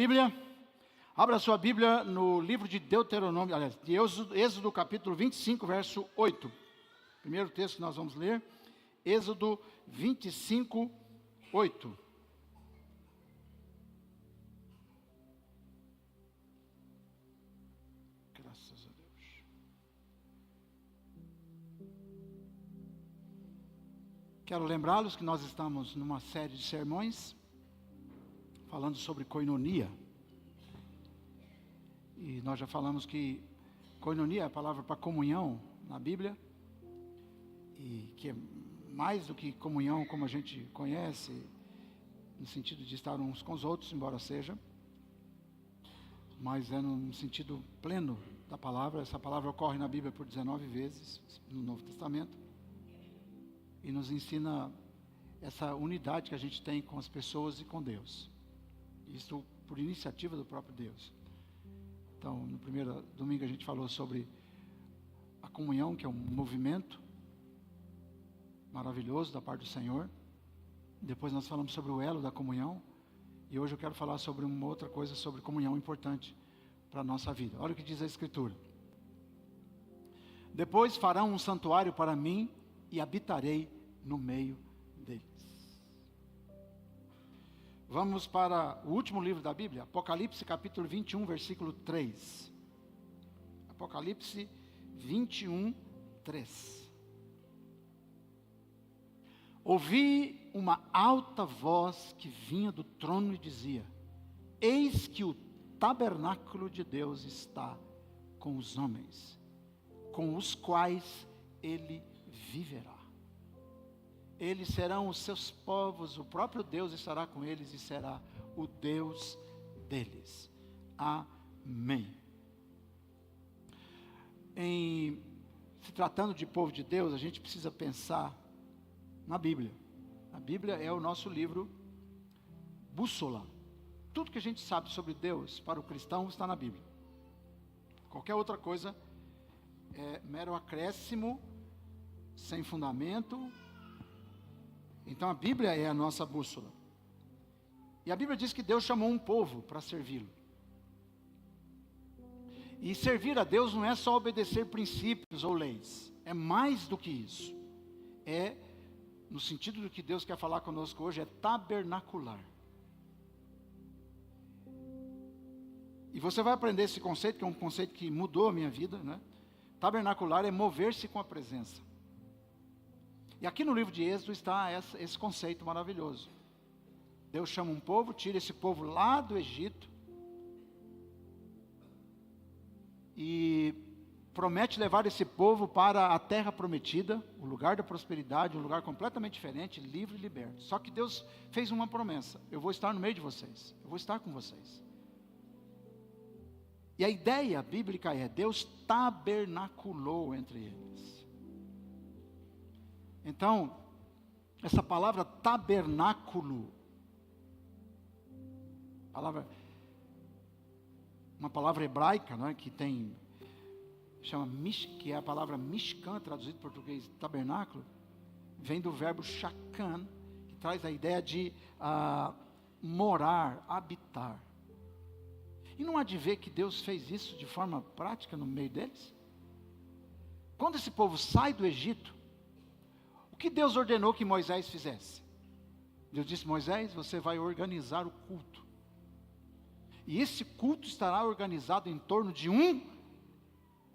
Bíblia, abra sua Bíblia no livro de Deuteronômio, aliás, de Êxodo capítulo 25, verso 8. Primeiro texto que nós vamos ler, Êxodo 25, 8. Graças a Deus. Quero lembrá-los que nós estamos numa série de sermões falando sobre koinonia. E nós já falamos que koinonia é a palavra para comunhão na Bíblia, e que é mais do que comunhão como a gente conhece, no sentido de estar uns com os outros, embora seja, mas é no sentido pleno da palavra. Essa palavra ocorre na Bíblia por 19 vezes, no Novo Testamento, e nos ensina essa unidade que a gente tem com as pessoas e com Deus. Isso por iniciativa do próprio Deus. Então, no primeiro domingo a gente falou sobre a comunhão, que é um movimento maravilhoso da parte do Senhor. Depois nós falamos sobre o elo da comunhão. E hoje eu quero falar sobre uma outra coisa, sobre comunhão importante para a nossa vida. Olha o que diz a Escritura. Depois farão um santuário para mim e habitarei no meio deles. Vamos para o último livro da Bíblia, Apocalipse capítulo 21, versículo 3. Apocalipse 21, 3. Ouvi uma alta voz que vinha do trono e dizia: eis que o tabernáculo de Deus está com os homens, com os quais ele viverá. Eles serão os seus povos, o próprio Deus estará com eles e será o Deus deles. Amém. Se tratando de povo de Deus, a gente precisa pensar na Bíblia. A Bíblia é o nosso livro bússola. Tudo que a gente sabe sobre Deus para o cristão está na Bíblia. Qualquer outra coisa é mero acréscimo, sem fundamento. Então a Bíblia é a nossa bússola. E a Bíblia diz que Deus chamou um povo para servi-lo. E servir a Deus não é só obedecer princípios ou leis. É mais do que isso. É, no sentido do que Deus quer falar conosco hoje, é tabernacular. E você vai aprender esse conceito, que é um conceito que mudou a minha vida, né? Tabernacular é mover-se com a presença. E aqui no livro de Êxodo está esse conceito maravilhoso. Deus chama um povo, tira esse povo lá do Egito e promete levar esse povo para a terra prometida, o lugar da prosperidade, um lugar completamente diferente, livre e liberto. Só que Deus fez uma promessa: eu vou estar no meio de vocês, eu vou estar com vocês. E a ideia bíblica é: Deus tabernaculou entre eles. Então, essa palavra tabernáculo, uma palavra hebraica, não é, que é a palavra mishkan, traduzido em português tabernáculo, vem do verbo shakan, que traz a ideia de morar, habitar. E não há de ver que Deus fez isso de forma prática no meio deles? Quando esse povo sai do Egito, o que Deus ordenou que Moisés fizesse? Deus disse: Moisés, você vai organizar o culto. E esse culto estará organizado em torno de um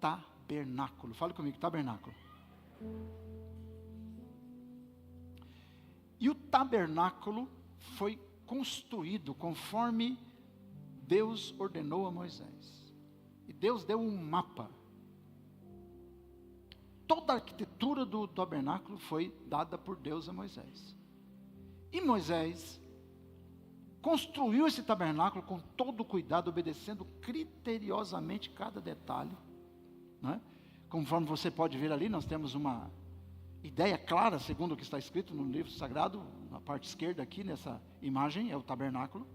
tabernáculo. Fale comigo, tabernáculo. E o tabernáculo foi construído conforme Deus ordenou a Moisés. E Deus deu um mapa. Toda a arquitetura do tabernáculo foi dada por Deus a Moisés. E Moisés construiu esse tabernáculo com todo o cuidado, obedecendo criteriosamente cada detalhe, não é? Conforme você pode ver ali, nós temos uma ideia clara, segundo o que está escrito no livro sagrado, na parte esquerda aqui, nessa imagem, é o tabernáculo.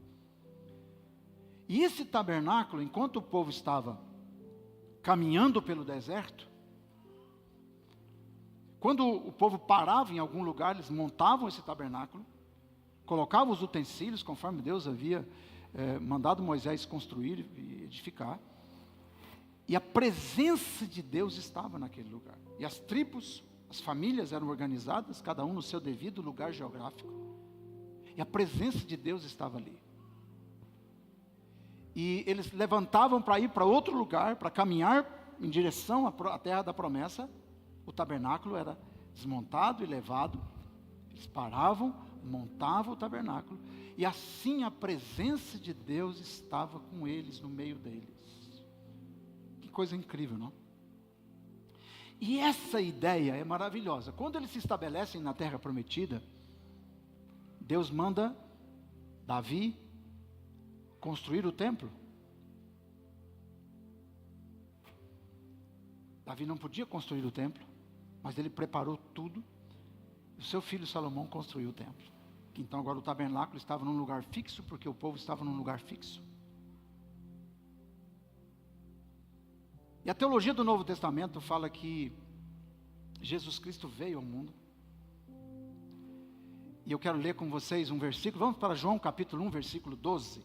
E esse tabernáculo, enquanto o povo estava caminhando pelo deserto, quando o povo parava em algum lugar, eles montavam esse tabernáculo, colocavam os utensílios, conforme Deus havia mandado Moisés construir e edificar. E a presença de Deus estava naquele lugar. E as tribos, as famílias eram organizadas, cada um no seu devido lugar geográfico. E a presença de Deus estava ali. E eles levantavam para ir para outro lugar, para caminhar em direção à terra da promessa. O tabernáculo era desmontado e levado. Eles paravam, montavam o tabernáculo. E assim a presença de Deus estava com eles, no meio deles. Que coisa incrível, não? E essa ideia é maravilhosa. Quando eles se estabelecem na terra prometida, Deus manda Davi construir o templo. Davi não podia construir o templo, mas ele preparou tudo. O seu filho Salomão construiu o templo. Então agora o tabernáculo estava num lugar fixo, porque o povo estava num lugar fixo. E a teologia do Novo Testamento fala que Jesus Cristo veio ao mundo. E eu quero ler com vocês um versículo. Vamos para João capítulo 1, versículo 12.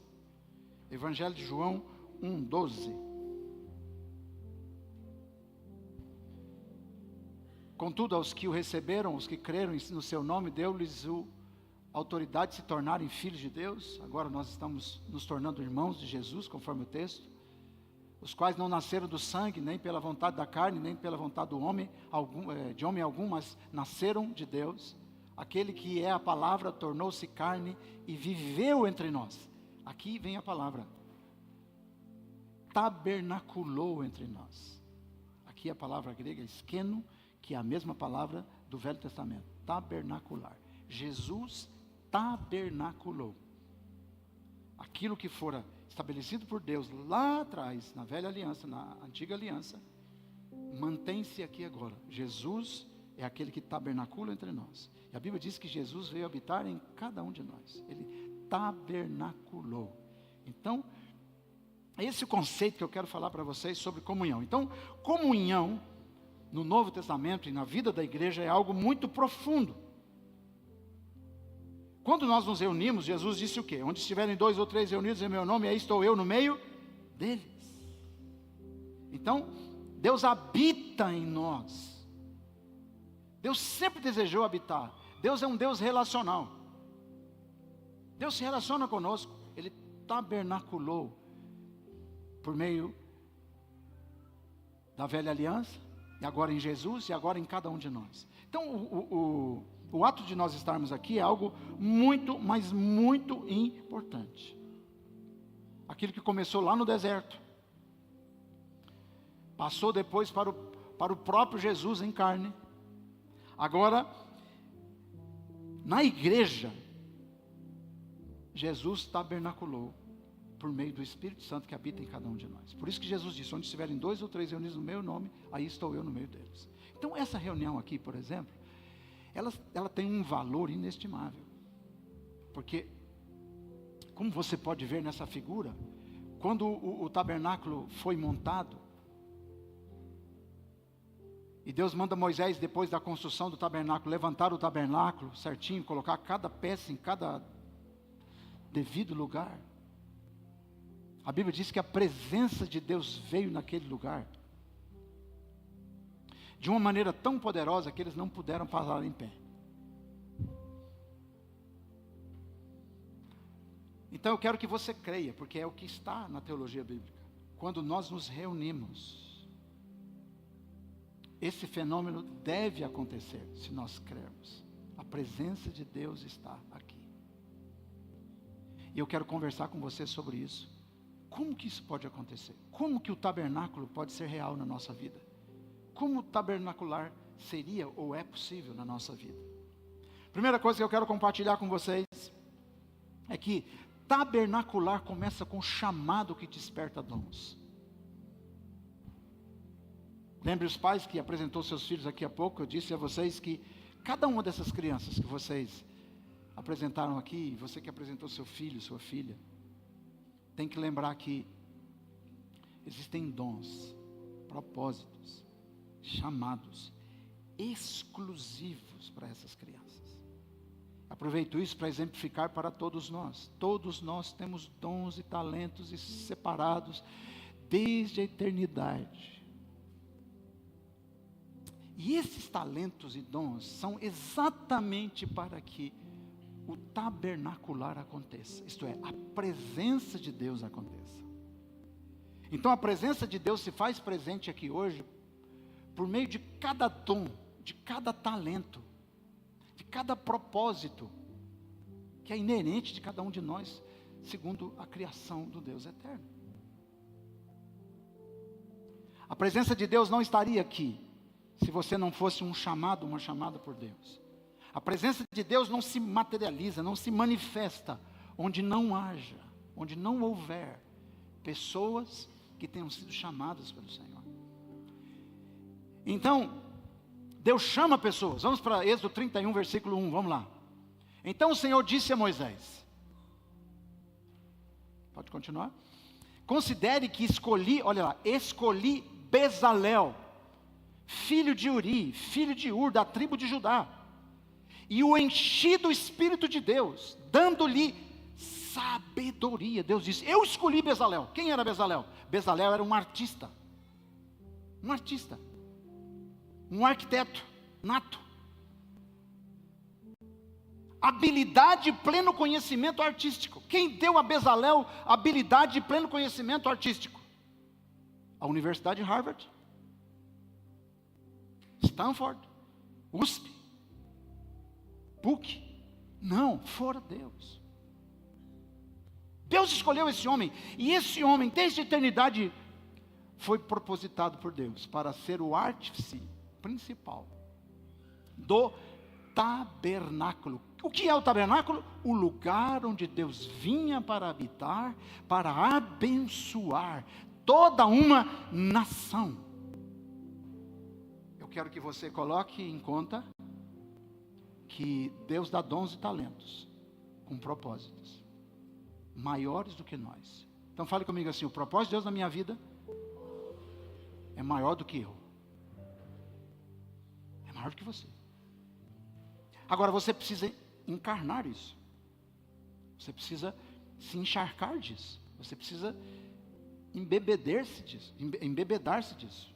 Evangelho de João 1, 12. Contudo, aos que o receberam, os que creram no seu nome, deu-lhes a autoridade de se tornarem filhos de Deus. Agora nós estamos nos tornando irmãos de Jesus, conforme o texto. Os quais não nasceram do sangue, nem pela vontade da carne, nem pela vontade do homem, de homem algum, mas nasceram de Deus. Aquele que é a palavra tornou-se carne e viveu entre nós. Aqui vem a palavra. Tabernaculou entre nós. Aqui a palavra grega é skeno, que é a mesma palavra do Velho Testamento. Tabernacular. Jesus tabernaculou. Aquilo que fora estabelecido por Deus lá atrás, na velha aliança, na antiga aliança, mantém-se aqui agora. Jesus é aquele que tabernacula entre nós. E a Bíblia diz que Jesus veio habitar em cada um de nós. Ele tabernaculou. Então, esse é o conceito que eu quero falar para vocês sobre comunhão. Então, comunhão no Novo Testamento e na vida da igreja é algo muito profundo. Quando nós nos reunimos, Jesus disse o quê? Onde estiverem 2 ou 3 reunidos em meu nome, aí estou eu no meio deles. Então, Deus habita em nós. Deus sempre desejou habitar. Deus é um Deus relacional. Deus se relaciona conosco. Ele tabernaculou por meio da velha aliança, e agora em Jesus, e agora em cada um de nós. Então, o ato de nós estarmos aqui é algo muito, mas muito importante. Aquilo que começou lá no deserto, passou depois para o próprio Jesus em carne. Agora, na igreja, Jesus tabernaculou por meio do Espírito Santo que habita em cada um de nós. Por isso que Jesus disse, onde estiverem 2 ou 3 reunidos no meu nome, aí estou eu no meio deles. Então essa reunião aqui, por exemplo, ela tem um valor inestimável. Porque, como você pode ver nessa figura, quando o tabernáculo foi montado, e Deus manda Moisés, depois da construção do tabernáculo, levantar o tabernáculo certinho, colocar cada peça em cada devido lugar. A Bíblia diz que a presença de Deus veio naquele lugar de uma maneira tão poderosa que eles não puderam parar em pé. Então eu quero que você creia, porque é o que está na teologia bíblica. Quando nós nos reunimos, esse fenômeno deve acontecer, se nós crermos. A presença de Deus está aqui. E eu quero conversar com você sobre isso. Como que isso pode acontecer? Como que o tabernáculo pode ser real na nossa vida? Como o tabernacular seria ou é possível na nossa vida? Primeira coisa que eu quero compartilhar com vocês é que tabernacular começa com o chamado que desperta dons. Lembre os pais que apresentou seus filhos aqui há pouco, eu disse a vocês que cada uma dessas crianças que vocês apresentaram aqui, você que apresentou seu filho, sua filha, tem que lembrar que existem dons, propósitos, chamados exclusivos para essas crianças. Aproveito isso para exemplificar para todos nós. Todos nós temos dons e talentos separados desde a eternidade. E esses talentos e dons são exatamente para que o tabernacular aconteça. Isto é, a presença de Deus aconteça. Então a presença de Deus se faz presente aqui hoje por meio de cada dom, de cada talento, de cada propósito que é inerente de cada um de nós, segundo a criação do Deus eterno. A presença de Deus não estaria aqui se você não fosse um chamado, uma chamada por Deus. A presença de Deus não se materializa, não se manifesta onde não haja, onde não houver pessoas que tenham sido chamadas pelo Senhor. Então, Deus chama pessoas. Vamos para Êxodo 31, versículo 1, vamos lá. Então o Senhor disse a Moisés, pode continuar? Considere que escolhi, olha lá, escolhi Bezalel, filho de Uri, filho de Ur, da tribo de Judá, e o enchi do Espírito de Deus, dando-lhe sabedoria. Deus disse, eu escolhi Bezalel. Quem era Bezalel? Bezalel era um artista, um arquiteto nato, habilidade e pleno conhecimento artístico. Quem deu a Bezalel habilidade e pleno conhecimento artístico? A Universidade de Harvard, Stanford, USP, PUC? Não, fora Deus. Deus escolheu esse homem, e esse homem, desde a eternidade, foi propositado por Deus para ser o artífice principal do tabernáculo. O que é o tabernáculo? O lugar onde Deus vinha para habitar, para abençoar toda uma nação. Eu quero que você coloque em conta que Deus dá dons e talentos com propósitos maiores do que nós. Então fale comigo assim, o propósito de Deus na minha vida é maior do que eu. É maior do que você. Agora você precisa encarnar isso. Você precisa se encharcar disso. Você precisa embebedar-se disso.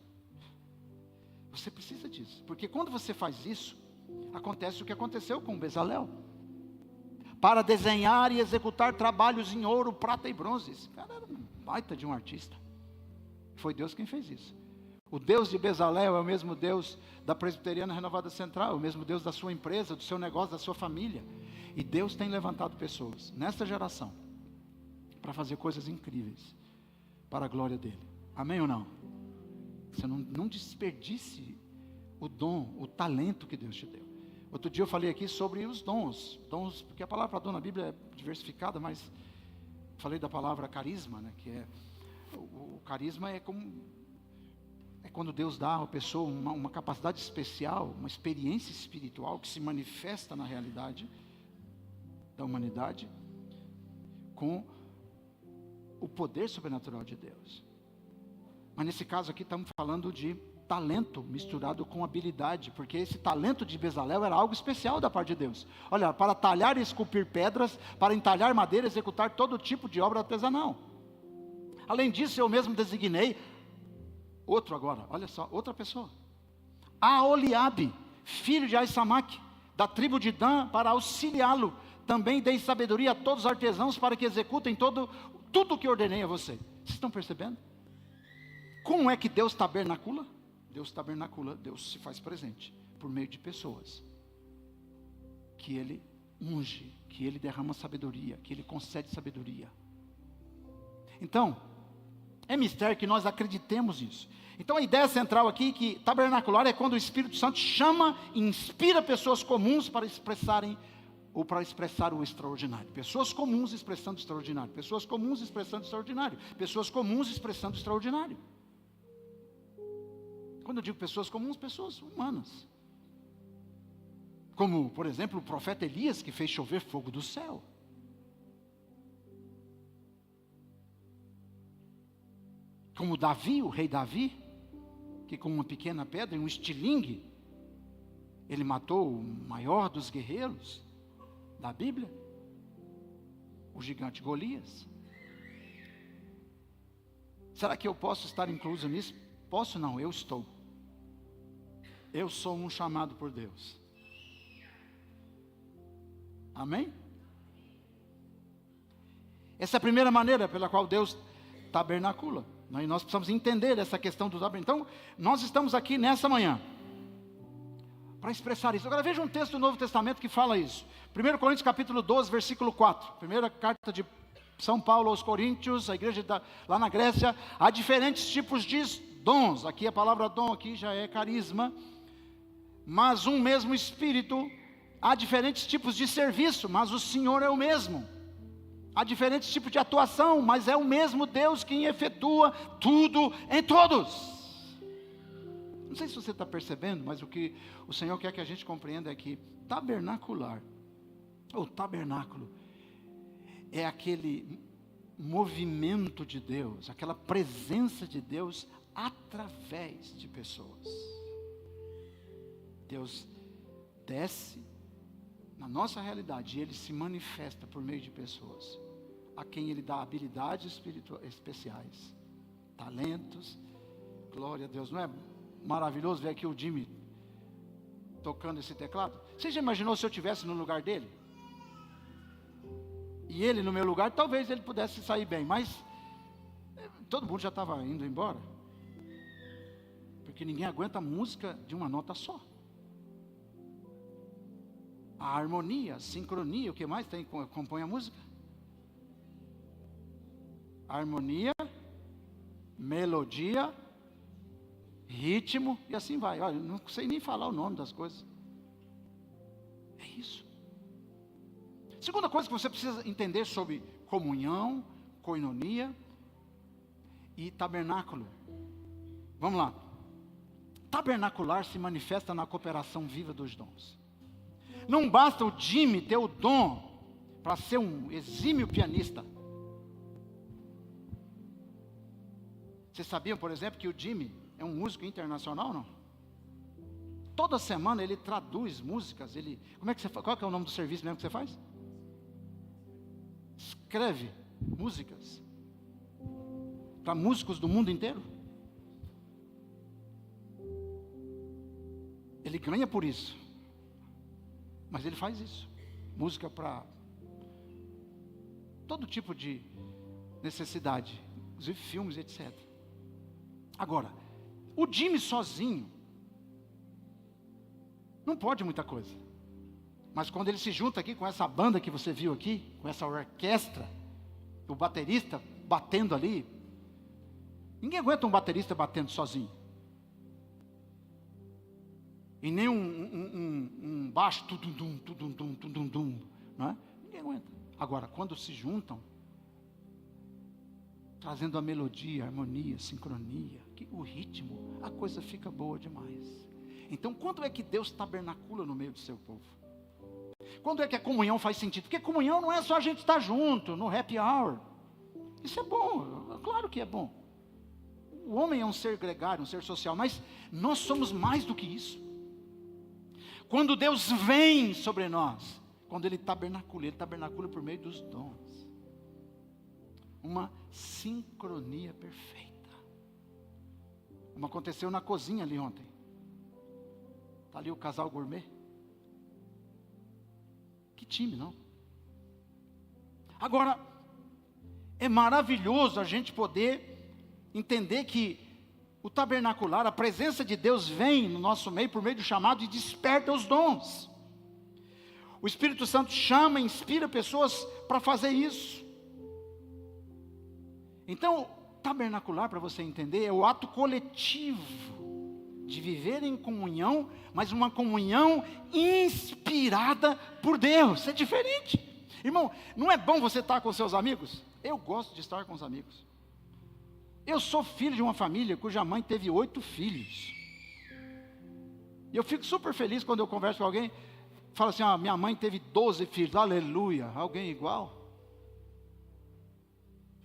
Você precisa disso. Porque quando você faz isso, acontece o que aconteceu com Bezalel. Para desenhar e executar trabalhos em ouro, prata e bronze. Esse cara era um baita de um artista. Foi Deus quem fez isso. O Deus de Bezalel é o mesmo Deus da Presbiteriana Renovada Central, é o mesmo Deus da sua empresa, do seu negócio, da sua família. E Deus tem levantado pessoas, nesta geração, para fazer coisas incríveis, para a glória dEle. Amém ou não? Você não desperdice o dom, o talento que Deus te deu. Outro dia eu falei aqui sobre os dons, porque a palavra dom na Bíblia é diversificada, mas falei da palavra carisma, né, que é, o carisma é quando Deus dá à pessoa uma capacidade especial, uma experiência espiritual que se manifesta na realidade da humanidade com o poder sobrenatural de Deus. Mas nesse caso aqui estamos falando de talento misturado com habilidade, porque esse talento de Bezalel era algo especial da parte de Deus. Olha, para talhar e esculpir pedras, para entalhar madeira, executar todo tipo de obra artesanal. Além disso, eu mesmo designei outro agora, olha só, outra pessoa. Aholiabe, filho de Aisamaque, da tribo de Dan, para auxiliá-lo. Também dei sabedoria a todos os artesãos para que executem tudo o que ordenei a você. Vocês estão percebendo? Como é que Deus tabernacula? Deus se faz presente por meio de pessoas que Ele unge, que Ele derrama sabedoria, que Ele concede sabedoria. Então, é mistério que nós acreditemos nisso. Então a ideia central aqui é que tabernacular é quando o Espírito Santo chama e inspira pessoas comuns para expressarem ou para expressar o extraordinário. Pessoas comuns expressando o extraordinário. Pessoas comuns expressando o extraordinário. Pessoas comuns expressando o extraordinário. Quando eu digo pessoas comuns, pessoas humanas. Como, por exemplo, o profeta Elias, que fez chover fogo do céu. Como Davi, o rei Davi, que com uma pequena pedra e um estilingue, ele matou o maior dos guerreiros. da Bíblia? O gigante Golias. Será que eu posso estar incluso nisso? Posso não, eu estou. Eu sou um chamado por Deus. Amém? Essa é a primeira maneira pela qual Deus tabernacula. E nós precisamos entender essa questão do tabernáculo. Então, nós estamos aqui nessa manhã para expressar isso. Agora veja um texto do Novo Testamento que fala isso. 1 Coríntios capítulo 12, versículo 4. Primeira carta de São Paulo aos Coríntios, a igreja lá na Grécia. Há diferentes tipos de dons. Aqui a palavra dom aqui já é carisma. Mas um mesmo Espírito. Há diferentes tipos de serviço, mas o Senhor é o mesmo. Há diferentes tipos de atuação, mas é o mesmo Deus quem efetua tudo em todos. Não sei se você está percebendo, mas o que o Senhor quer que a gente compreenda é que tabernacular, ou tabernáculo, é aquele movimento de Deus, aquela presença de Deus através de pessoas. Deus desce na nossa realidade e Ele se manifesta por meio de pessoas, a quem Ele dá habilidades especiais, talentos. Glória a Deus. Não é maravilhoso ver aqui o Jimmy tocando esse teclado? Você já imaginou se eu estivesse no lugar dele? E ele no meu lugar, talvez ele pudesse sair bem, mas todo mundo já estava indo embora, porque ninguém aguenta música de uma nota só. A harmonia, a sincronia, o que mais tem que compõe a música? Harmonia, melodia, ritmo e assim vai. Olha, não sei nem falar o nome das coisas. É isso. Segunda coisa que você precisa entender sobre comunhão, koinonia e tabernáculo. Vamos lá. Tabernacular se manifesta na cooperação viva dos dons. Não basta o Jimmy ter o dom para ser um exímio pianista. Vocês sabiam, por exemplo, que o Jimmy é um músico internacional, não? Toda semana ele traduz músicas. Qual que é o nome do serviço mesmo que você faz? Escreve músicas para músicos do mundo inteiro. Ele ganha por isso. Mas ele faz isso. Música para todo tipo de necessidade, inclusive filmes, etc. Agora, o Jimmy sozinho não pode muita coisa. Mas quando ele se junta aqui com essa banda que você viu aqui, com essa orquestra, o baterista batendo ali, ninguém aguenta um baterista batendo sozinho. E nem um baixo, tudum, não é? Ninguém aguenta. Agora, quando se juntam, trazendo a melodia, a harmonia, a sincronia, o ritmo, a coisa fica boa demais. Então, quando é que Deus tabernacula no meio do seu povo? Quando é que a comunhão faz sentido? Porque comunhão não é só a gente estar junto, no happy hour. Isso é bom, claro que é bom. O homem é um ser gregário, um ser social, mas nós somos mais do que isso. Quando Deus vem sobre nós, quando Ele tabernacula por meio dos dons. Uma sincronia perfeita. Como aconteceu na cozinha ali ontem. Está ali o casal gourmet. Que time, não? Agora, é maravilhoso a gente poder entender que o tabernacular, a presença de Deus vem no nosso meio por meio do chamado e desperta os dons. O Espírito Santo chama, inspira pessoas para fazer isso. Então, tabernacular, para você entender, é o ato coletivo de viver em comunhão, mas uma comunhão inspirada por Deus. É diferente. Irmão, não é bom você estar com seus amigos? Eu gosto de estar com os amigos. Eu sou filho de uma família cuja mãe teve 8 filhos. E eu fico super feliz quando eu converso com alguém, fala assim, minha mãe teve 12 filhos, aleluia, alguém igual?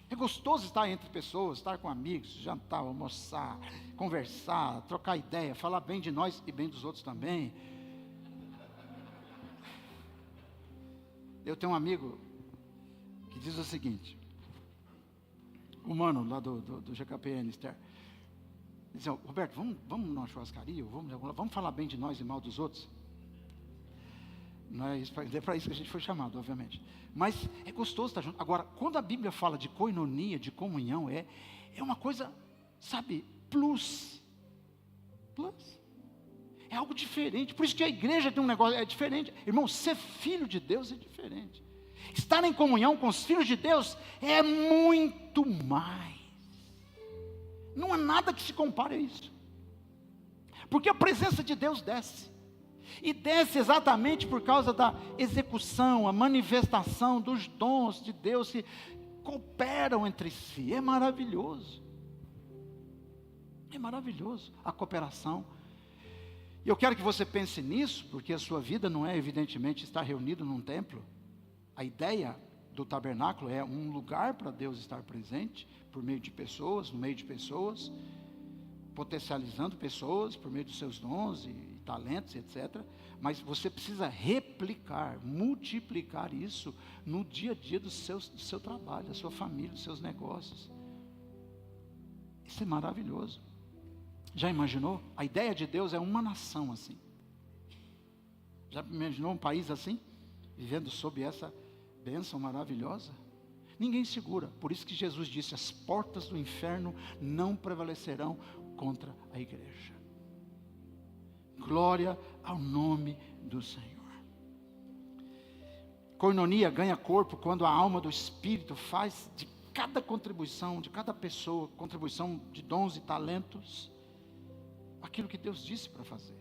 É gostoso estar entre pessoas, estar com amigos, jantar, almoçar, conversar, trocar ideia, falar bem de nós e bem dos outros também. Eu tenho um amigo que diz o seguinte, o mano lá do GKPN, Esther, diz, Roberto, vamos numa churrascaria, vamos falar bem de nós e mal dos outros? Não é para isso que a gente foi chamado, obviamente. Mas é gostoso estar junto. Agora, quando a Bíblia fala de koinonia, de comunhão, é uma coisa, sabe, plus. É algo diferente. Por isso que a igreja tem um negócio, é diferente. Irmão, ser filho de Deus é diferente. Estar em comunhão com os filhos de Deus é muito mais. Não há nada que se compare a isso. Porque a presença de Deus desce. E desce exatamente por causa da execução, a manifestação dos dons de Deus que cooperam entre si. É maravilhoso. É maravilhoso a cooperação. E eu quero que você pense nisso, porque a sua vida não é, evidentemente, estar reunido num templo. A ideia do tabernáculo é um lugar para Deus estar presente, por meio de pessoas, no meio de pessoas, potencializando pessoas, por meio dos seus dons e talentos, etc. Mas você precisa replicar, multiplicar isso no dia a dia do seu trabalho, da sua família, dos seus negócios. Isso é maravilhoso. Já imaginou? A ideia de Deus é uma nação assim. Já imaginou um país assim? Vivendo sob essa bênção maravilhosa? Ninguém segura. Por isso que Jesus disse, as portas do inferno não prevalecerão contra a igreja. Glória ao nome do Senhor. Koinonia ganha corpo quando a alma do Espírito faz de cada contribuição, de cada pessoa, contribuição de dons e talentos, aquilo que Deus disse para fazer.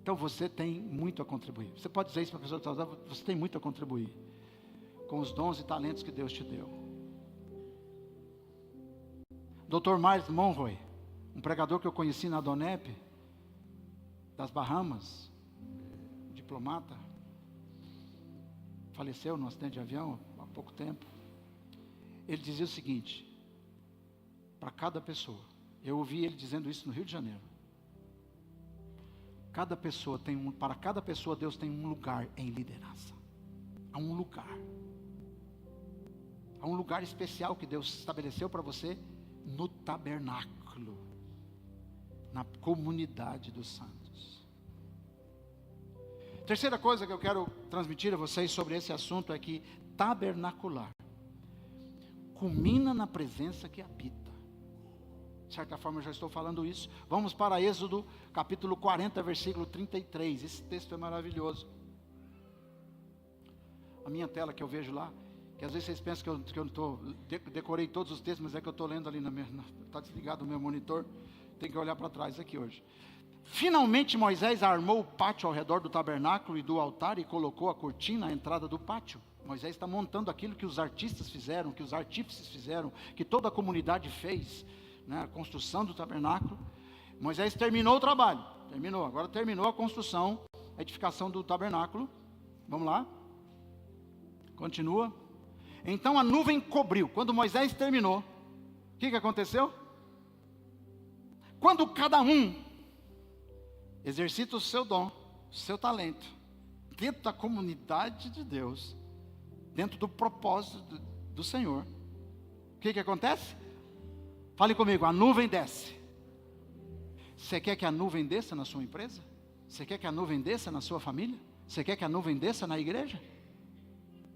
Então você tem muito a contribuir. Você pode dizer isso para a pessoa que está usando, você tem muito a contribuir com os dons e talentos que Deus te deu. Dr. Miles Monroe, um pregador que eu conheci na Donep, das Bahamas, diplomata, faleceu num acidente de avião há pouco tempo. Ele dizia o seguinte, para cada pessoa, eu ouvi ele dizendo isso no Rio de Janeiro, para cada pessoa Deus tem um lugar em liderança. Há um lugar especial que Deus estabeleceu para você no tabernáculo, na comunidade dos santos. Terceira coisa que eu quero transmitir a vocês sobre esse assunto é que tabernacular culmina na presença que habita. De certa forma eu já estou falando isso. Vamos para Êxodo capítulo 40, versículo 33. Esse texto é maravilhoso. A minha tela que eu vejo lá, que às vezes vocês pensam que eu não estou, decorei todos os textos, mas é que eu estou lendo ali, está desligado o meu monitor, tem que olhar para trás aqui hoje. Finalmente Moisés armou o pátio ao redor do tabernáculo e do altar e colocou a cortina à entrada do pátio. Moisés está montando aquilo que os artistas fizeram, que os artífices fizeram, que toda a comunidade fez, né, a construção do tabernáculo. Moisés terminou o trabalho, agora terminou a construção, a edificação do tabernáculo. Vamos lá, continua. Então a nuvem cobriu. Quando Moisés terminou, o que aconteceu? Quando cada um exercita o seu dom, o seu talento, dentro da comunidade de Deus, dentro do propósito do Senhor, o que acontece? Fale comigo, a nuvem desce. Você quer que a nuvem desça na sua empresa? Você quer que a nuvem desça na sua família? Você quer que a nuvem desça na igreja?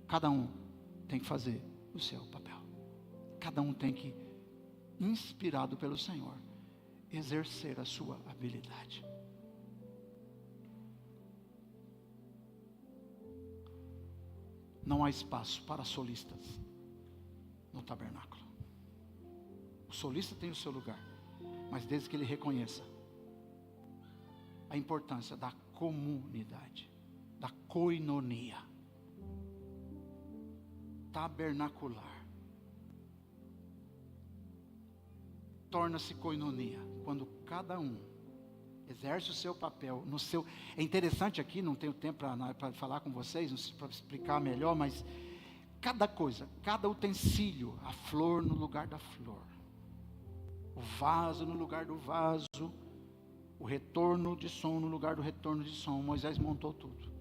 Cada um tem que fazer o seu papel. Cada um tem que, inspirado pelo Senhor, exercer a sua habilidade. Não há espaço para solistas no tabernáculo. O solista tem o seu lugar, mas desde que ele reconheça a importância da comunidade, da koinonia tabernacular. Torna-se koinonia quando cada um exerce o seu papel no seu. É interessante aqui, não tenho tempo para falar com vocês, para explicar melhor, mas cada coisa, cada utensílio, a flor no lugar da flor, o vaso no lugar do vaso, o retorno de som no lugar do retorno de som. Moisés montou tudo.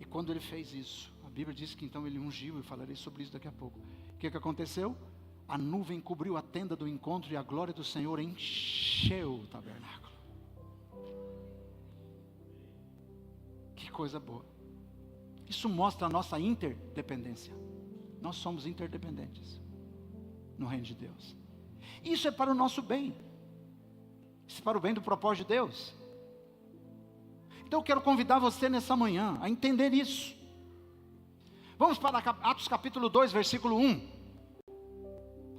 E quando ele fez isso, a Bíblia diz que então ele ungiu, eu falarei sobre isso daqui a pouco. O que aconteceu? A nuvem cobriu a tenda do encontro e a glória do Senhor encheu o tabernáculo. Que coisa boa. Isso mostra a nossa interdependência. Nós somos interdependentes no reino de Deus. Isso é para o nosso bem. Isso é para o bem do propósito de Deus. Então eu quero convidar você nessa manhã a entender isso. Vamos para Atos capítulo 2, versículo 1.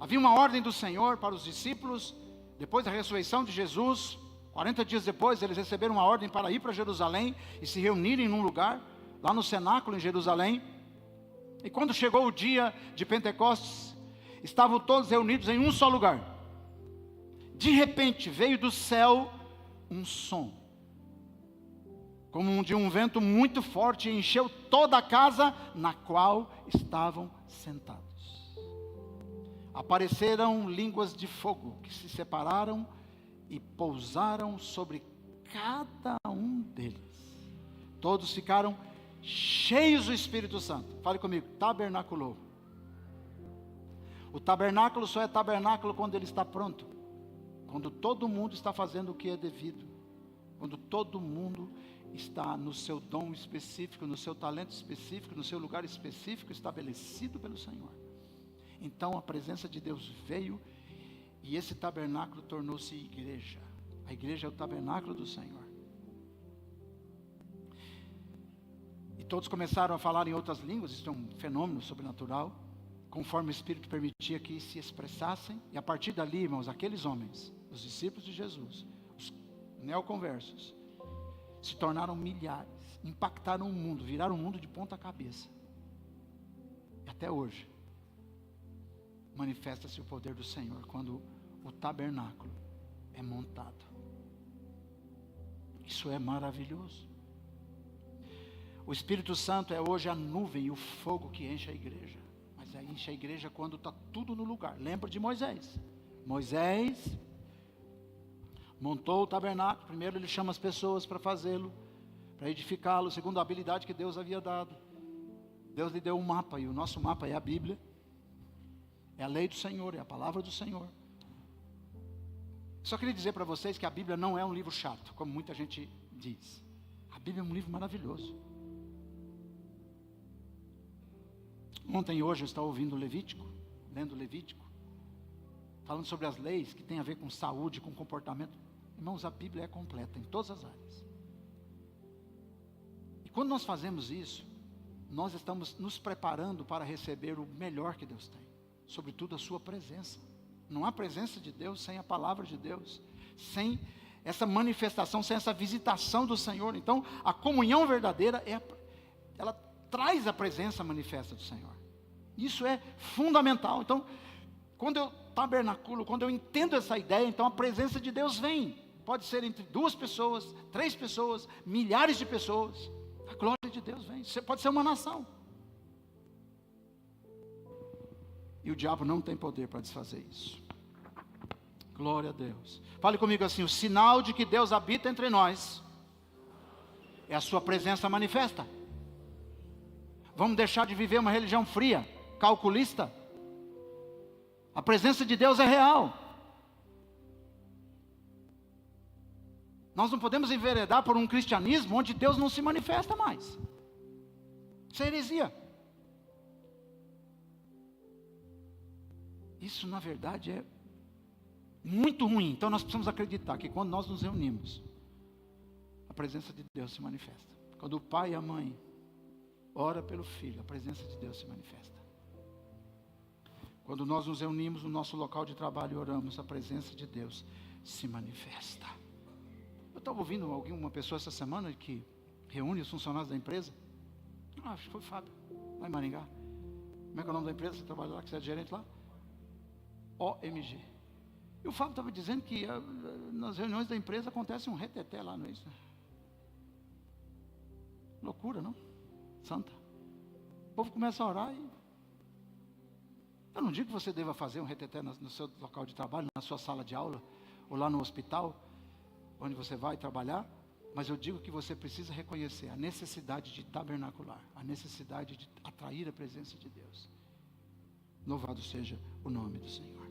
Havia uma ordem do Senhor para os discípulos, depois da ressurreição de Jesus, 40 dias depois, eles receberam uma ordem para ir para Jerusalém e se reunirem num lugar, lá no cenáculo em Jerusalém. E quando chegou o dia de Pentecostes, estavam todos reunidos em um só lugar. De repente veio do céu um som, como de um vento muito forte, e encheu toda a casa na qual estavam sentados. Apareceram línguas de fogo que se separaram e pousaram sobre cada um deles. Todos ficaram cheios do Espírito Santo. Fale comigo, tabernaculou. O tabernáculo só é tabernáculo quando ele está pronto. Quando todo mundo está fazendo o que é devido. Quando todo mundo está no seu dom específico, no seu talento específico, no seu lugar específico, estabelecido pelo Senhor. Então a presença de Deus veio e esse tabernáculo tornou-se igreja. A igreja é o tabernáculo do Senhor. E todos começaram a falar em outras línguas. Isso é um fenômeno sobrenatural, conforme o Espírito permitia que se expressassem. E a partir dali, irmãos, aqueles homens, os discípulos de Jesus, os neoconversos, se tornaram milhares, impactaram o mundo, viraram o mundo de ponta cabeça. E até hoje manifesta-se o poder do Senhor quando o tabernáculo é montado. Isso é maravilhoso. O Espírito Santo é hoje a nuvem e o fogo que enche a igreja. Mas enche a igreja quando está tudo no lugar. Lembra de Moisés? Moisés montou o tabernáculo. Primeiro ele chama as pessoas para fazê-lo, para edificá-lo, segundo a habilidade que Deus havia dado. Deus lhe deu um mapa, e o nosso mapa é a Bíblia. É a lei do Senhor, é a palavra do Senhor. Só queria dizer para vocês que a Bíblia não é um livro chato, como muita gente diz. A Bíblia é um livro maravilhoso. Ontem e hoje eu estava ouvindo Levítico, lendo Levítico, falando sobre as leis que tem a ver com saúde, com comportamento. Irmãos, a Bíblia é completa em todas as áreas. E quando nós fazemos isso, nós estamos nos preparando para receber o melhor que Deus tem. Sobretudo a sua presença. Não há presença de Deus sem a palavra de Deus, sem essa manifestação, sem essa visitação do Senhor. Então, a comunhão verdadeira, ela traz a presença manifesta do Senhor. Isso é fundamental. Então, quando eu tabernaculo, quando eu entendo essa ideia, então a presença de Deus vem. Pode ser entre 2 pessoas, 3 pessoas, milhares de pessoas. A glória de Deus vem. Pode ser uma nação. E o diabo não tem poder para desfazer isso. Glória a Deus. Fale comigo assim: o sinal de que Deus habita entre nós é a sua presença manifesta. Vamos deixar de viver uma religião fria, calculista. A presença de Deus é real. Nós não podemos enveredar por um cristianismo onde Deus não se manifesta mais. Isso é heresia. Isso, na verdade, é muito ruim. Então, nós precisamos acreditar que quando nós nos reunimos, a presença de Deus se manifesta. Quando o pai e a mãe ora pelo filho, a presença de Deus se manifesta. Quando nós nos reunimos no nosso local de trabalho e oramos, a presença de Deus se manifesta. Eu estava ouvindo uma pessoa essa semana que reúne os funcionários da empresa. Acho que foi o Fábio, lá em Maringá. Como é que é o nome da empresa? Você trabalha lá, que você é gerente lá? OMG. E o Fábio estava dizendo que nas reuniões da empresa acontece um reteté lá, não é isso? Loucura, não? Santa. O povo começa a orar e... Eu não digo que você deva fazer um reteté no seu local de trabalho, na sua sala de aula, ou lá no hospital, onde você vai trabalhar, Mas eu digo que você precisa reconhecer a necessidade de tabernacular, a necessidade de atrair a presença de Deus. Louvado seja o nome do Senhor.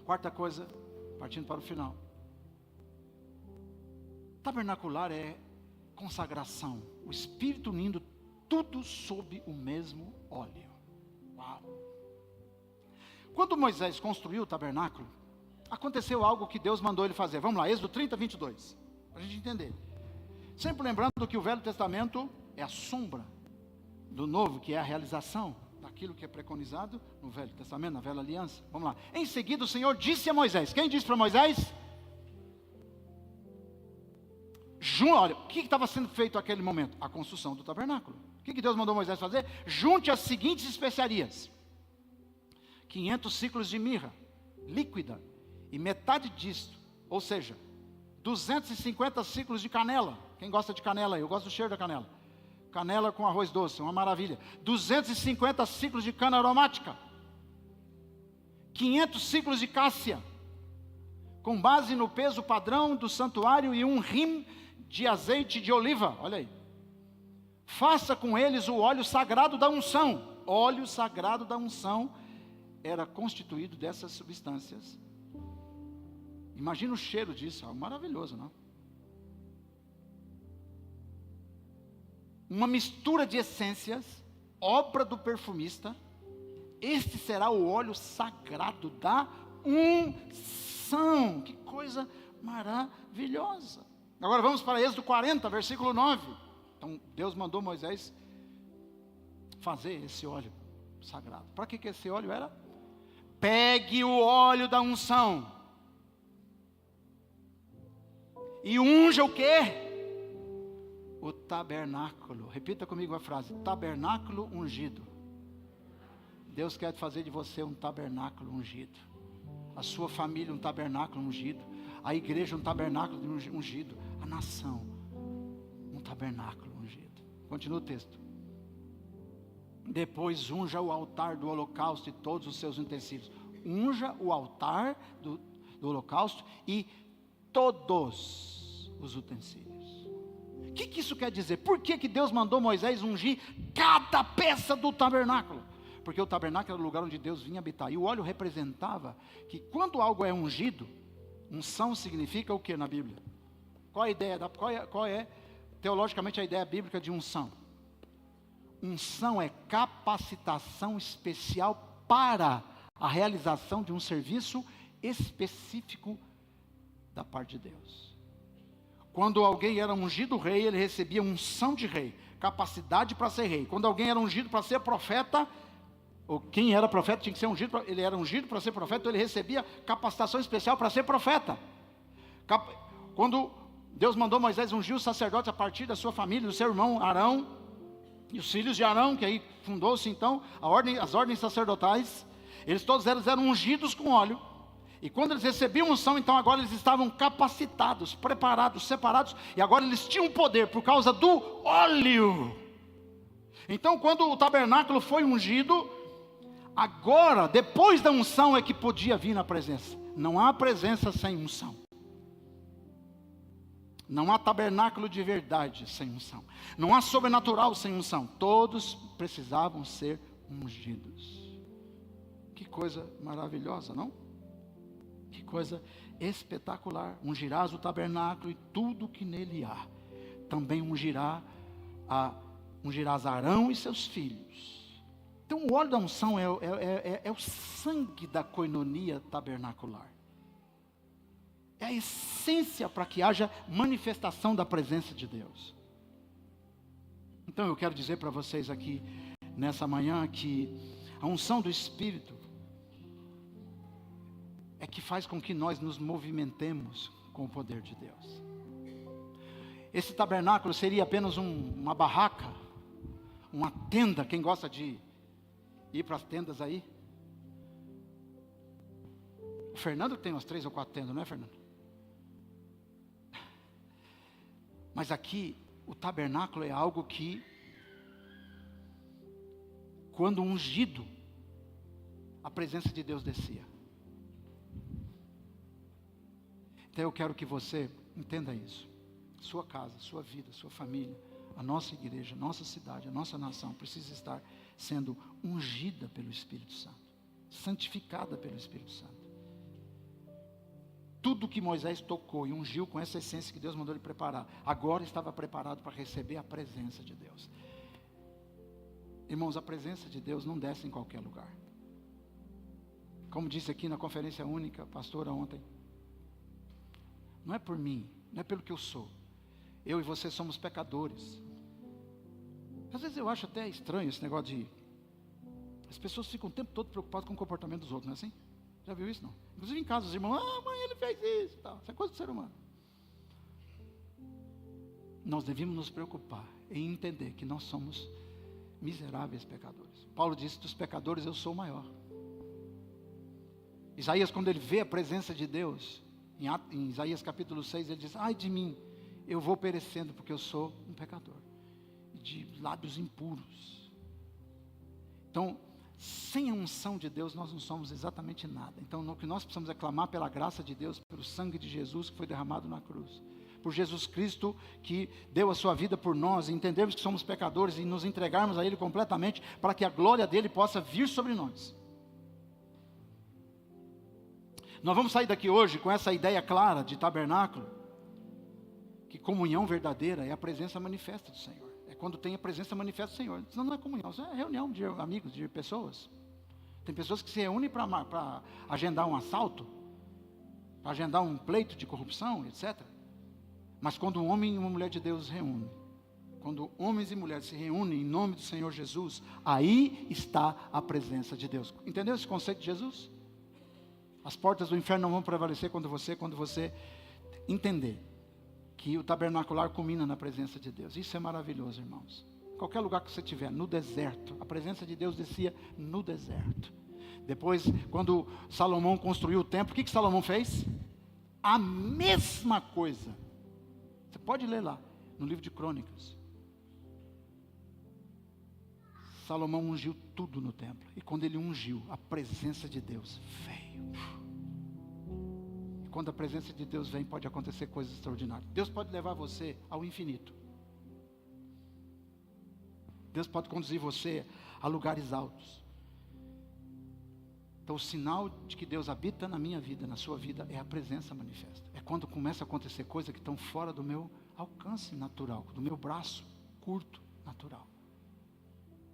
Quarta coisa, partindo para o final. Tabernacular é consagração. O Espírito unindo tudo sob o mesmo óleo. Uau! Quando Moisés construiu o tabernáculo, aconteceu algo que Deus mandou ele fazer. Vamos lá, Êxodo 30, 22. Para a gente entender. Sempre lembrando que o Velho Testamento é a sombra do Novo, que é a realização daquilo que é preconizado no Velho Testamento, na Velha Aliança. Vamos lá. Em seguida o Senhor disse a Moisés. Quem disse para Moisés? Olha, o que estava sendo feito naquele momento? A construção do tabernáculo. O que Deus mandou Moisés fazer? Junte as seguintes especiarias: 500 ciclos de mirra líquida, e metade disto, ou seja, 250 ciclos de canela. Quem gosta de canela aí? Eu gosto do cheiro da canela. Canela com arroz doce, uma maravilha. 250 ciclos de cana aromática. 500 ciclos de cássia, com base no peso padrão do santuário, e um rim de azeite de oliva. Olha aí. Faça com eles o óleo sagrado da unção. Óleo sagrado da unção era constituído dessas substâncias. Imagina o cheiro disso, maravilhoso, não? Uma mistura de essências, obra do perfumista. Este será o óleo sagrado da unção. Que coisa maravilhosa. Agora vamos para Êxodo 40, versículo 9. Então Deus mandou Moisés fazer esse óleo sagrado. Para que esse óleo era? Pegue o óleo da unção e unja o quê? O tabernáculo. Repita comigo a frase: tabernáculo ungido. Deus quer fazer de você um tabernáculo ungido. A sua família um tabernáculo ungido. A igreja um tabernáculo ungido. A nação um tabernáculo ungido. Continua o texto. Depois unja o altar do holocausto e todos os seus utensílios. Unja o altar do holocausto e todos os utensílios. O que isso quer dizer? Por que Deus mandou Moisés ungir cada peça do tabernáculo? Porque o tabernáculo era o lugar onde Deus vinha habitar. E o óleo representava que quando algo é ungido, unção significa o que na Bíblia? Qual a ideia? Qual é teologicamente a ideia bíblica de unção? Unção é capacitação especial para a realização de um serviço específico da parte de Deus. Quando alguém era ungido rei, ele recebia unção de rei, capacidade para ser rei. Quando alguém era ungido para ser profeta, ou quem era profeta tinha que ser ungido, ele era ungido para ser profeta, então ele recebia capacitação especial para ser profeta. Quando Deus mandou Moisés ungir os sacerdotes a partir da sua família, do seu irmão Arão, e os filhos de Arão, que aí fundou-se então as ordens sacerdotais, eles todos eram ungidos com óleo. E quando eles recebiam unção, então agora eles estavam capacitados, preparados, separados, e agora eles tinham poder por causa do óleo. Então quando o tabernáculo foi ungido, agora, depois da unção é que podia vir na presença. Não há presença sem unção. Não há tabernáculo de verdade sem unção. Não há sobrenatural sem unção. Todos precisavam ser ungidos. Que coisa maravilhosa, não? Que coisa espetacular. Ungirás o tabernáculo e tudo que nele há. Também ungirás Arão e seus filhos. Então o óleo da unção é o sangue da coinonia tabernacular. É a essência para que haja manifestação da presença de Deus. Então eu quero dizer para vocês aqui, nessa manhã, que a unção do Espírito é que faz com que nós nos movimentemos com o poder de Deus. Esse tabernáculo seria apenas uma barraca, uma tenda. Quem gosta de ir para as tendas aí? O Fernando tem umas 3 ou 4 tendas, não é, Fernando? Mas aqui, o tabernáculo é algo que, quando ungido, a presença de Deus descia. Então eu quero que você entenda isso. Sua casa, sua vida, sua família, a nossa igreja, a nossa cidade, a nossa nação precisa estar sendo ungida pelo Espírito Santo, santificada pelo Espírito Santo. Tudo que Moisés tocou e ungiu com essa essência que Deus mandou ele preparar, agora estava preparado para receber a presença de Deus. Irmãos, a presença de Deus não desce em qualquer lugar. Como disse aqui na conferência única, a pastora ontem, não é por mim, não é pelo que eu sou. Eu e você somos pecadores. Às vezes eu acho até estranho esse negócio de... As pessoas ficam o tempo todo preocupadas com o comportamento dos outros, não é assim? Já viu isso, não? Inclusive em casa, os irmãos, mãe, ele fez isso, tal. Isso é coisa do ser humano. Nós devemos nos preocupar em entender que nós somos miseráveis pecadores. Paulo disse, dos pecadores eu sou o maior. Isaías, quando ele vê a presença de Deus, em Isaías capítulo 6, ele diz, ai de mim, eu vou perecendo porque eu sou um pecador, de lábios impuros. Então, sem a unção de Deus, nós não somos exatamente nada. Então, o que nós precisamos é clamar pela graça de Deus, pelo sangue de Jesus que foi derramado na cruz. Por Jesus Cristo que deu a sua vida por nós, e entendermos que somos pecadores e nos entregarmos a Ele completamente, para que a glória dEle possa vir sobre nós. Nós vamos sair daqui hoje com essa ideia clara de tabernáculo, que comunhão verdadeira é a presença manifesta do Senhor. É quando tem a presença manifesta do Senhor. Senão não é comunhão, isso é reunião de amigos, de pessoas. Tem pessoas que se reúnem para agendar um assalto, para agendar um pleito de corrupção, etc. Mas quando um homem e uma mulher de Deus se reúnem, quando homens e mulheres se reúnem em nome do Senhor Jesus, aí está a presença de Deus. Entendeu esse conceito de Jesus? As portas do inferno não vão prevalecer quando você entender que o tabernacular culmina na presença de Deus. Isso é maravilhoso, irmãos. Qualquer lugar que você estiver, no deserto, a presença de Deus descia no deserto. Depois, quando Salomão construiu o templo, o que Salomão fez? A mesma coisa. Você pode ler lá, no livro de Crônicas. Salomão ungiu tudo no templo. E quando ele ungiu, a presença de Deus veio. Quando a presença de Deus vem, pode acontecer coisas extraordinárias. Deus pode levar você ao infinito. Deus pode conduzir você a lugares altos. Então o sinal de que Deus habita na minha vida, na sua vida, é a presença manifesta. É quando começa a acontecer coisas que estão fora do meu alcance natural, do meu braço curto natural.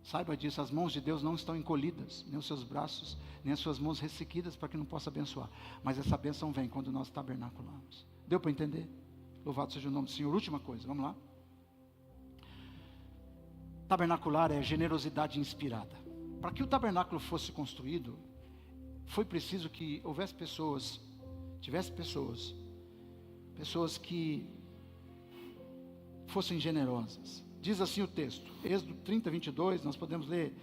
Saiba disso, as mãos de Deus não estão encolhidas, nem os seus braços, nem as suas mãos ressequidas para que não possa abençoar. Mas essa bênção vem quando nós tabernaculamos. Deu para entender? Louvado seja o nome do Senhor. Última coisa, vamos lá. Tabernacular é generosidade inspirada. Para que o tabernáculo fosse construído, foi preciso que houvesse tivesse pessoas que fossem generosas. Diz assim o texto, Êxodo 30, 22, nós podemos ler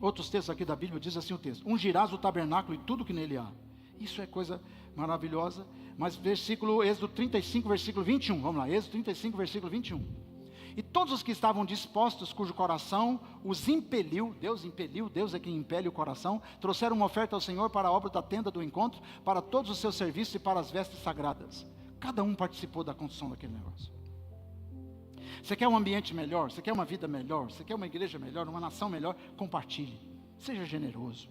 outros textos aqui da Bíblia, diz assim o texto, ungirás o tabernáculo e tudo que nele há. Isso é coisa maravilhosa, mas Êxodo 35, versículo 21, vamos lá, Êxodo 35, versículo 21. E todos os que estavam dispostos, cujo coração os impeliu, Deus é quem impele o coração, trouxeram uma oferta ao Senhor para a obra da tenda do encontro, para todos os seus serviços e para as vestes sagradas. Cada um participou da construção daquele negócio. Você quer um ambiente melhor? Você quer uma vida melhor? Você quer uma igreja melhor? Uma nação melhor? Compartilhe. Seja generoso.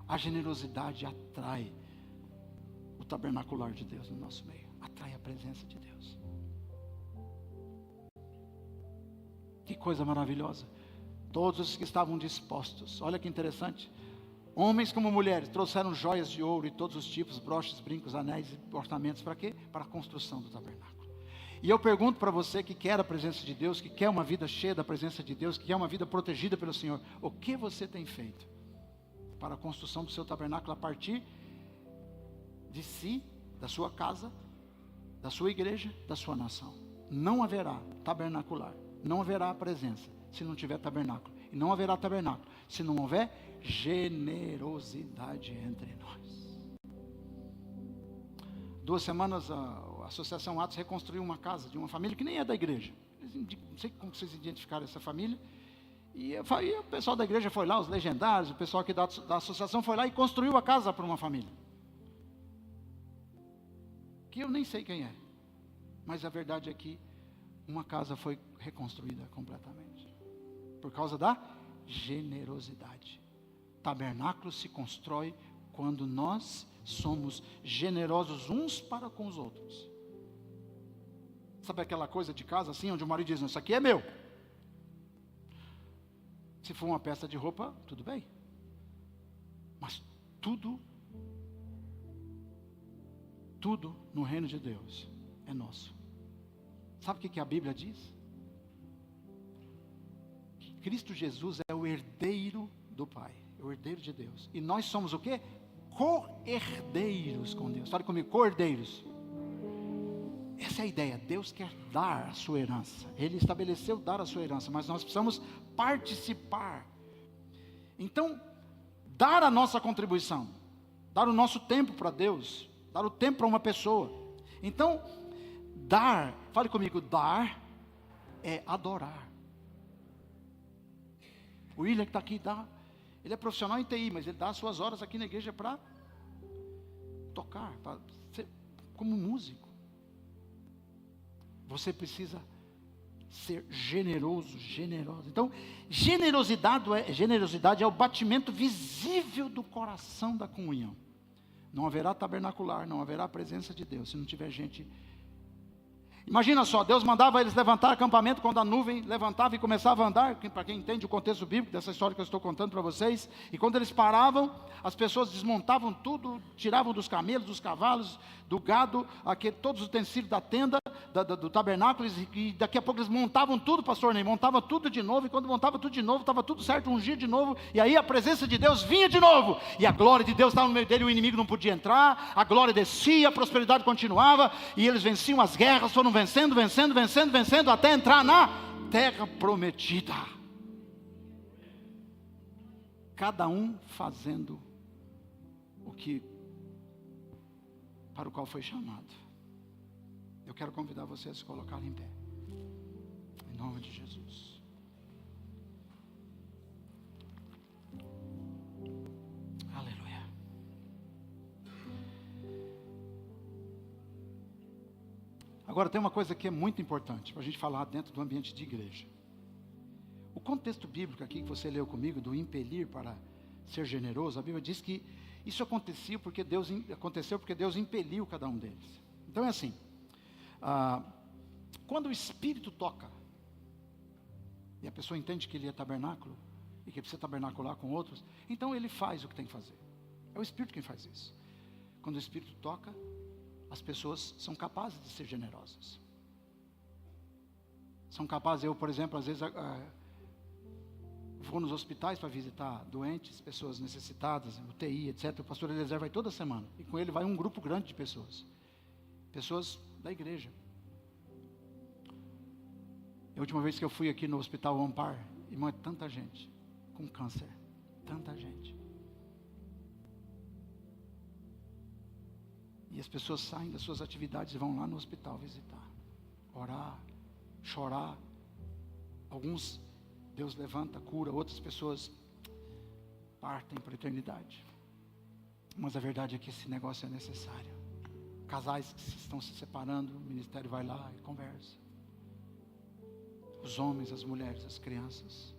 A generosidade atrai o tabernacular de Deus no nosso meio. Atrai a presença de Deus. Que coisa maravilhosa. Todos os que estavam dispostos. Olha que interessante. Homens como mulheres trouxeram joias de ouro e todos os tipos, broches, brincos, anéis e ornamentos. Para quê? Para a construção do tabernáculo. E eu pergunto para você que quer a presença de Deus, que quer uma vida cheia da presença de Deus, que quer uma vida protegida pelo Senhor, o que você tem feito para a construção do seu tabernáculo a partir de si, da sua casa, da sua igreja, da sua nação? Não haverá tabernacular, não haverá presença se não tiver tabernáculo, e não haverá tabernáculo se não houver generosidade entre nós. 2 semanas a Associação Atos reconstruiu uma casa de uma família que nem é da igreja. Não sei como vocês identificaram essa família. E o pessoal da igreja foi lá, os legendários, o pessoal aqui da associação foi lá e construiu a casa para uma família. Que eu nem sei quem é. Mas a verdade é que uma casa foi reconstruída completamente. Por causa da generosidade. Tabernáculo se constrói quando nós somos generosos uns para com os outros. Sabe aquela coisa de casa assim, onde o marido diz, não, isso aqui é meu. Se for uma peça de roupa, tudo bem. Mas tudo no reino de Deus é nosso. Sabe o que a Bíblia diz? Que Cristo Jesus é o herdeiro do Pai, é o herdeiro de Deus. E nós somos o quê? Co-herdeiros com Deus. Fale comigo, co-herdeiros. Essa é a ideia. Deus quer dar a sua herança. Ele estabeleceu dar a sua herança, mas nós precisamos participar. Então, dar a nossa contribuição, dar o nosso tempo para Deus, dar o tempo para uma pessoa. Então, dar, fale comigo, dar é adorar. O William que está aqui, ele é profissional em TI, mas ele dá as suas horas aqui na igreja para tocar, para ser como músico. Você precisa ser generoso, generosa. Então, generosidade é o batimento visível do coração da comunhão. Não haverá tabernacular, não haverá presença de Deus, se não tiver gente. Imagina só, Deus mandava eles levantar acampamento quando a nuvem levantava e começava a andar, para quem entende o contexto bíblico dessa história que eu estou contando para vocês, e quando eles paravam, as pessoas desmontavam tudo, tiravam dos camelos, dos cavalos, do gado, todos os utensílios da tenda, do tabernáculo, e daqui a pouco eles montavam tudo, pastor Ney, montavam tudo de novo, e quando montava tudo de novo, estava tudo certo, ungido de novo, e aí a presença de Deus vinha de novo, e a glória de Deus estava no meio dele, o inimigo não podia entrar, a glória descia, a prosperidade continuava, e eles venciam as guerras, foram vencendo, até entrar na terra prometida. Cada um fazendo para o qual foi chamado. Eu quero convidar você a se colocar em pé. Em nome de Jesus. Aleluia. Agora tem uma coisa que é muito importante para a gente falar dentro do ambiente de igreja. O contexto bíblico aqui que você leu comigo, do impelir para ser generoso, a Bíblia diz que isso aconteceu porque Deus impeliu cada um deles. Então é assim, quando o Espírito toca, e a pessoa entende que ele é tabernáculo, e que precisa tabernacular com outros, então ele faz o que tem que fazer. É o Espírito quem faz isso. Quando o Espírito toca, as pessoas são capazes de ser generosas. São capazes, eu, por exemplo, às vezes vou nos hospitais para visitar doentes, pessoas necessitadas, UTI, etc. O pastor Eliezer vai toda semana, e com ele vai um grupo grande de pessoas da igreja. A última vez que eu fui aqui no Hospital Ampar, irmão, é tanta gente com câncer, tanta gente. E as pessoas saem das suas atividades e vão lá no hospital visitar, orar, chorar. Alguns Deus levanta, cura, outras pessoas partem para a eternidade. Mas a verdade é que esse negócio é necessário. Casais que estão se separando, o ministério vai lá e conversa. Os homens, as mulheres, as crianças.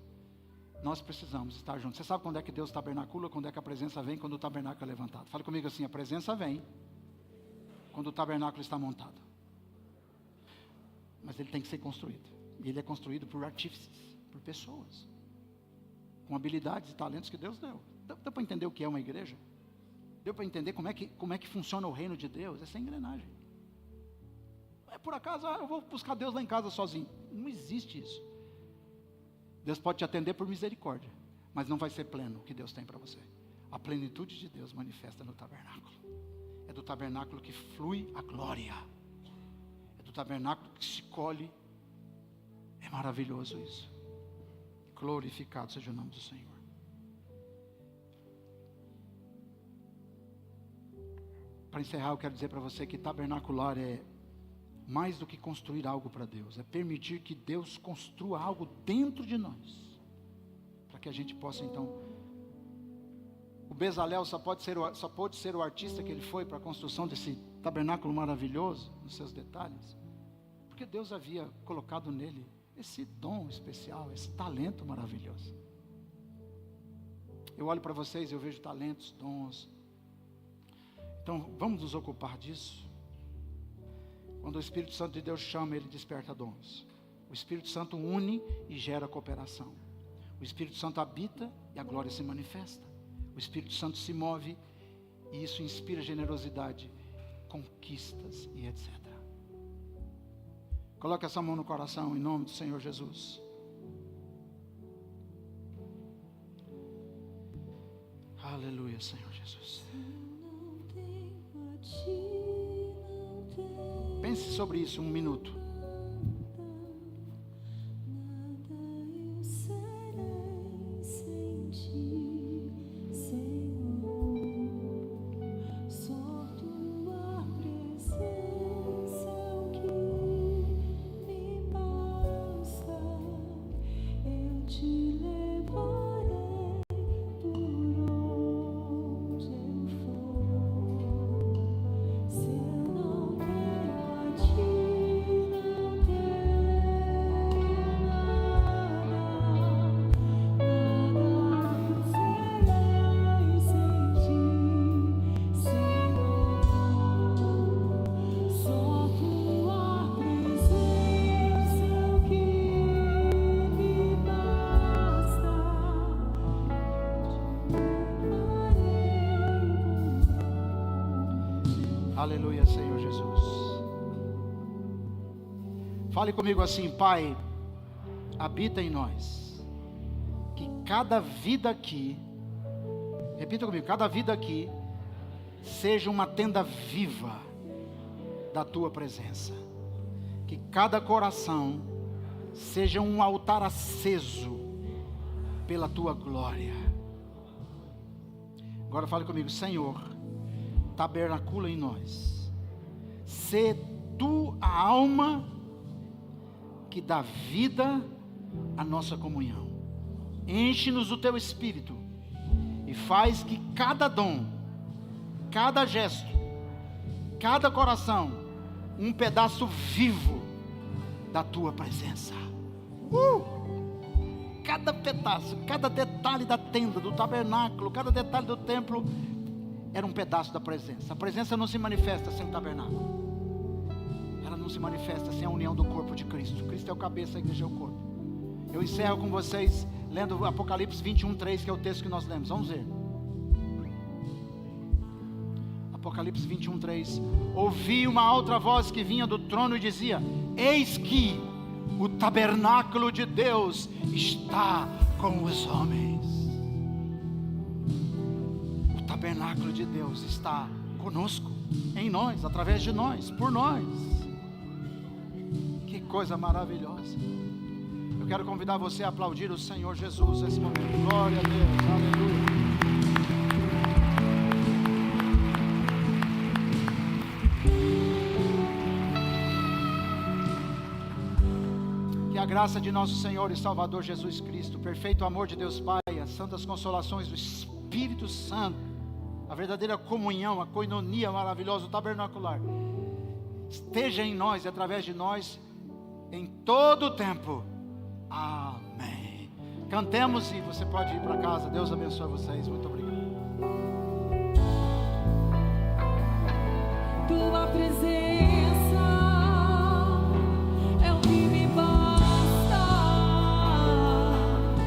Nós precisamos estar juntos. Você sabe quando é que Deus tabernacula, quando é que a presença vem? Quando o tabernáculo é levantado. Fale comigo assim, a presença vem quando o tabernáculo está montado. Mas ele tem que ser construído. E ele é construído por artífices, por pessoas, com habilidades e talentos que Deus deu. Deu para entender o que é uma igreja? Deu para entender como é que funciona o reino de Deus? Essa é a engrenagem. Não é por acaso, eu vou buscar Deus lá em casa sozinho. Não existe isso. Deus pode te atender por misericórdia, mas não vai ser pleno o que Deus tem para você. A plenitude de Deus manifesta no tabernáculo. É do tabernáculo que flui a glória. É do tabernáculo que se colhe. É maravilhoso isso. Glorificado seja o nome do Senhor. Para encerrar, eu quero dizer para você que tabernacular é mais do que construir algo para Deus. É permitir que Deus construa algo dentro de nós. Para que a gente possa então... O Bezalel só pôde ser o artista que ele foi para a construção desse tabernáculo maravilhoso, nos seus detalhes. Porque Deus havia colocado nele esse dom especial, esse talento maravilhoso. Eu olho para vocês, eu vejo talentos, dons. Então, vamos nos ocupar disso. Quando o Espírito Santo de Deus chama, ele desperta dons. O Espírito Santo une e gera cooperação. O Espírito Santo habita e a glória se manifesta. O Espírito Santo se move e isso inspira generosidade, conquistas e etc. Coloque essa mão no coração em nome do Senhor Jesus. Aleluia, Senhor Jesus. Pense sobre isso um minuto. Aleluia, Senhor Jesus. Fale comigo assim: Pai, habita em nós. Que cada vida aqui, repita comigo, cada vida aqui seja uma tenda viva da Tua presença. Que cada coração seja um altar aceso pela Tua glória. Agora fale comigo: Senhor, tabernacula em nós. Sê Tu a alma que dá vida à nossa comunhão. Enche-nos do Teu Espírito e faz que cada dom, cada gesto, cada coração, um pedaço vivo da Tua presença. Cada pedaço, cada detalhe da tenda, do tabernáculo, cada detalhe do templo era um pedaço da presença. A presença não se manifesta sem o tabernáculo. Ela não se manifesta sem a união do corpo de Cristo. Cristo é o cabeça, a igreja é o corpo. Eu encerro com vocês lendo Apocalipse 21:3, que é o texto que nós lemos. Vamos ver. Apocalipse 21:3. Ouvi uma outra voz que vinha do trono e dizia: eis que o tabernáculo de Deus está com os homens. O tabernáculo de Deus está conosco, em nós, através de nós, por nós. Que coisa maravilhosa. Eu quero convidar você a aplaudir o Senhor Jesus nesse momento. Glória a Deus, aleluia. Que a graça de nosso Senhor e Salvador Jesus Cristo, o perfeito amor de Deus Pai, as santas consolações do Espírito Santo, a verdadeira comunhão, a coinonia maravilhosa, o tabernacular, esteja em nós e através de nós, em todo o tempo. Amém. Cantemos e você pode ir para casa. Deus abençoe vocês. Muito obrigado.